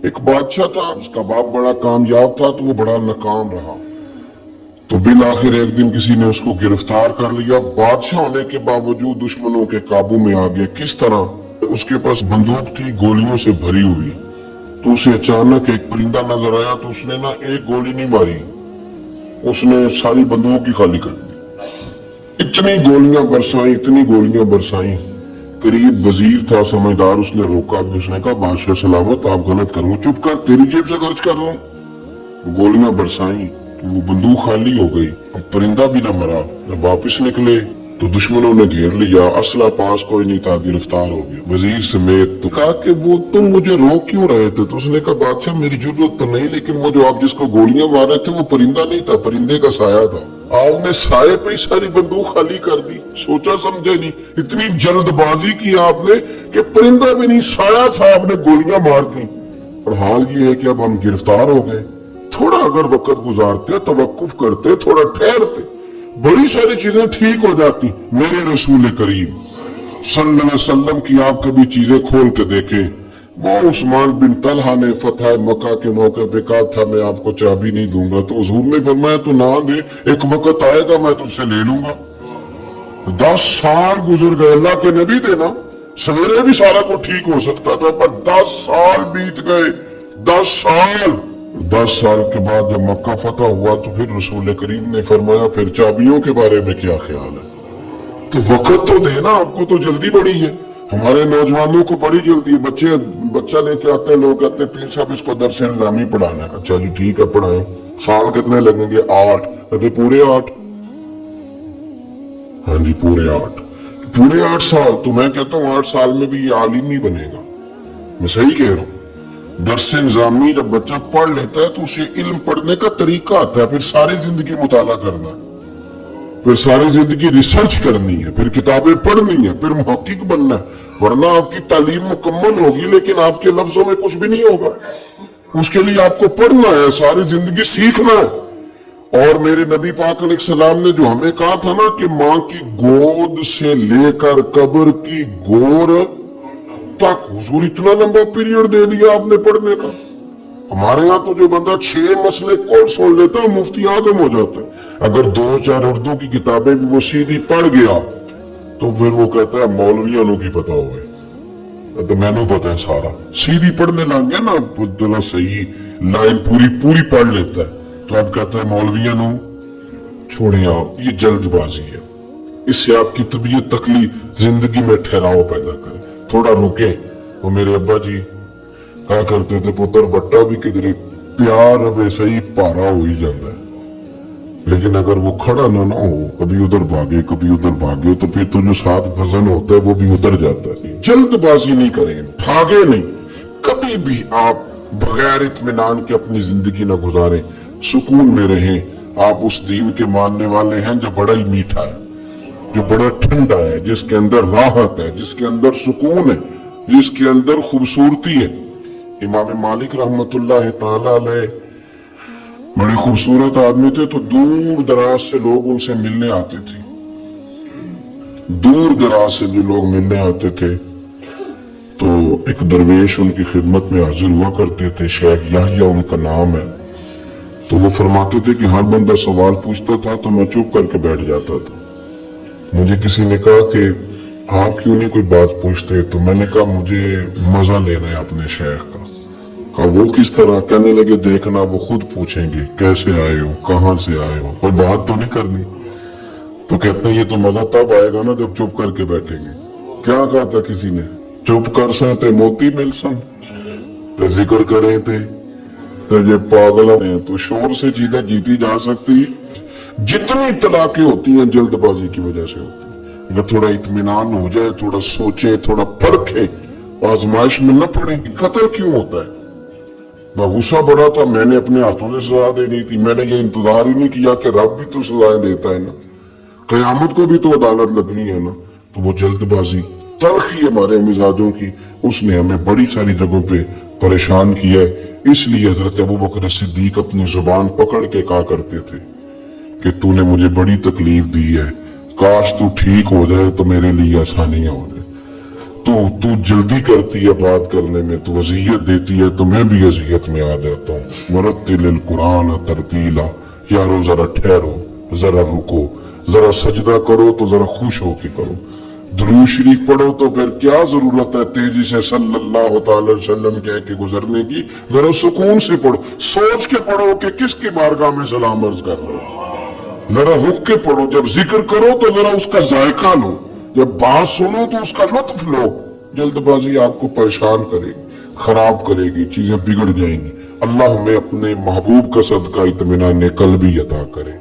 ایک بادشاہ تھا، اس کا باپ بڑا کامیاب تھا تو وہ بڑا ناکام رہا، تو بالآخر ایک دن کسی نے اس کو گرفتار کر لیا۔ بادشاہ ہونے کے باوجود دشمنوں کے قابو میں آ گیا۔ کس طرح؟ اس کے پاس بندوق تھی گولیوں سے بھری ہوئی، تو اسے اچانک ایک پرندہ نظر آیا، تو اس نے نا ایک گولی نہیں ماری، اس نے ساری بندوق ہی خالی کر دی۔ اتنی گولیاں برسائیں، قریب وزیر تھا سمجھدار، اس نے روکا بھی، اس نے کہا بادشاہ سلامت آپ غلط کروں، چپ کر، تیری جیب سے خرچ کر رہا ہوں۔ گولیاں برسائیں تو وہ بندوق خالی ہو گئی، اب پرندہ بھی نہ مرا۔ جب واپس نکلے تو دشمنوں نے گھیر لیا، اسلحہ پاس کوئی نہیں تھا، گرفتار ہو گیا وزیر سمیت۔ تو کہا کہ وہ تم مجھے روک کیوں رہے تھے؟ تو اس نے کہا بادشاہ میری ضرورت تو نہیں، لیکن وہ جو آپ جس کو گولیاں مار رہے تھے وہ پرندہ نہیں تھا، پرندے کا سایہ تھا، آپ نے سائے پہ ہی ساری بندوق خالی کر دی، سوچا سمجھے نہیں، اتنی جلد بازی کی آپ نے کہ پرندہ بھی نہیں سایہ تھا، آپ نے گولیاں مار دی۔ اور حال یہ ہے کہ اب ہم گرفتار ہو گئے، تھوڑا اگر وقت گزارتے، توقف کرتے، تھوڑا ٹھہرتے، بڑی ساری چیزیں ٹھیک ہو جاتی۔ میرے رسول کریم صلی اللہ علیہ وسلم کی آپ کبھی چیزیں کھول کے دیکھیں، وہ عثمان بن طلحہ نے فتح مکہ کے موقع پہ کہا تھا میں آپ کو چابی نہیں دوں گا، تو حضور نے فرمایا تو نہ دے، ایک وقت آئے گا میں تجھ سے لے لوں گا۔ 10 سال گزر گئے، اللہ کے نبی تھے نا، سویرے بھی سارا کو ٹھیک ہو سکتا تھا، پر 10 سال بیت گئے، 10 سال کے بعد جب مکہ فتح ہوا تو پھر رسول کریم نے فرمایا پھر چابیوں کے بارے میں کیا خیال ہے؟ تو وقت تو دینا، آپ کو تو جلدی بڑی ہے، ہمارے نوجوانوں کو بڑی جلدی ہے۔ بچہ لے کے آتے ہیں، لوگ کہتے ہیں پیر صاحب اس کو درس نظامی پڑھانا ہے، اچھا جی ٹھیک ہے پڑھائیں، سال کتنے لگیں گے؟ 8، کہتے پورے 8؟ ہاں جی پورے 8 سال، تو میں کہتا ہوں 8 سال میں بھی یہ عالم ہی بنے گا، میں صحیح کہہ رہا ہوں۔ درس نظامی جب بچہ پڑھ لیتا ہے تو اسے علم پڑھنے کا طریقہ آتا ہے، پھر ساری زندگی مطالعہ کرنا ہے، پھر ساری زندگی ریسرچ کرنی ہے، پھر کتابیں پڑھنی ہے، پھر محقق بننا ہے، ورنہ آپ کی تعلیم مکمل ہوگی لیکن آپ کے لفظوں میں کچھ بھی نہیں ہوگا، اس کے لیے آپ کو پڑھنا ہے، ساری زندگی سیکھنا ہے۔ اور میرے نبی پاک علیہ السلام نے جو ہمیں کہا تھا نا کہ ماں کی گود سے لے کر قبر کی گور تک، حضور اتنا لمبا پیریڈ دے دیا آپ نے پڑھنے کا۔ ہمارے ہاں تو جو بندہ 6 مسئلے کول سن لیتا ہے مفتی اعظم ہو جاتا ہے، اگر 2-4 اردو کی کتابیں بھی وہ سیدھی پڑھ گیا تو پھر وہ کہتا ہے مولویوں کی پتا ہوئے، تو میں نے پتا ہے سارا، سیدھی پڑھنے لگ گیا نا، بدلا صحیح لائن پوری پڑھ لیتا ہے، تو اب کہتا ہے مولویوں چھوڑیں آپ، یہ جلد بازی ہے، اس سے آپ کی طبیعت تکلیف، زندگی میں ٹھہراؤ پیدا کرے، تھوڑا رکے۔ وہ میرے ابا جی کہا کرتے تھے پتر وٹا بھی کدھرے پیار ویسے ہی پارا ہو ہی جاتا ہے، لیکن اگر وہ کھڑا نہ ہو، کبھی ادھر بھاگے تو پھر تو جو ساتھ وزن ہوتا ہے وہ بھی ادھر جاتا ہے۔ جلد بازی نہیں کریں، بھاگے نہیں، کبھی بھی آپ بغیر اطمینان کے اپنی زندگی نہ گزاریں، سکون میں رہیں۔ آپ اس دین کے ماننے والے ہیں جو بڑا ہی میٹھا ہے، جو بڑا ٹھنڈا ہے، جس کے اندر راحت ہے، جس کے اندر سکون ہے، جس کے اندر خوبصورتی ہے۔ امام مالک رحمت اللہ تعالی علیہ بڑے خوبصورت آدمی تھے، تو دور دراز سے لوگ ان سے ملنے آتے تھے، دور دراز سے جو لوگ ملنے آتے تھے تو ایک درویش ان کی خدمت میں حاضر ہوا کرتے تھے، شیخ یحییٰ ان کا نام ہے، تو وہ فرماتے تھے کہ ہر بندہ سوال پوچھتا تھا تو میں چپ کر کے بیٹھ جاتا تھا۔ مجھے کسی نے کہا کہ آپ کیوں نہیں کوئی بات پوچھتے؟ تو میں نے کہا مجھے مزہ لینا ہے اپنے شیخ کا۔ کہا وہ کس طرح؟ کہنے لگے دیکھنا وہ خود پوچھیں گے کیسے آئے ہو، کہاں سے آئے ہو، کوئی بات تو نہیں کرنی۔ تو کہتے ہیں یہ تو مزہ تب آئے گا نا جب چپ کر کے بیٹھیں گے۔ کیا کہا تھا کسی نے؟ چپ کر سن تے موتی مل سن، تے ذکر کریں تے یہ پاگل ہیں، تو شور سے چیزیں جیتی جا سکتی، جتنی طلاقیں ہوتی ہیں جلد بازی کی وجہ سے ہوتی ہیں۔ اگر تھوڑا اطمینان ہو جائے، تھوڑا سوچیں، تھوڑا پرکھیں، آزمائش میں نہ پڑیں۔ قتل کیوں ہوتا ہے؟ میں غصہ بڑا تھا، میں نے اپنے ہاتھوں سے سزا دینی تھی، میں نے یہ انتظار ہی نہیں کیا کہ رب بھی تو سزائیں دیتا ہے نا، قیامت کو بھی تو عدالت لگنی ہے نا۔ تو وہ جلد بازی، تلخی ہمارے مزاجوں کی، اس نے ہمیں بڑی ساری جگہوں پہ پریشان کیا ہے۔ اس لیے حضرت ابوبکر صدیق اپنی زبان پکڑ کے کہا کرتے تھے کہ تو نے مجھے بڑی تکلیف دی ہے، کاش تو ٹھیک ہو جائے تو میرے لیے آسانیاں ہو جائے۔ تو جلدی کرتی ہے بات کرنے میں، تو اذیت دیتی ہے تو میں بھی اذیت میں آ جاتا ہوں۔ مرتل القرآن ترتیلا، یارو ذرا ٹھہرو، ذرا رکو، ذرا سجدہ کرو تو ذرا خوش ہو کے کرو، درود شریف پڑھو تو پھر کیا ضرورت ہے تیزی سے صلی اللہ تعالی وسلم کہہ کے گزرنے کی، ذرا سکون سے پڑھو، سوچ کے پڑھو کہ کس کی بارگاہ میں سلام عرض کر رہے ہو، ذرا رک کے پڑھو، جب ذکر کرو تو ذرا اس کا ذائقہ لو، جب بات سنو تو اس کا لطف لو۔ جلد بازی آپ کو پریشان کرے گی، خراب کرے گی، چیزیں بگڑ جائیں گی۔ اللہ ہمیں اپنے محبوب کا صدقہ اطمینان قلبی عطا کرے۔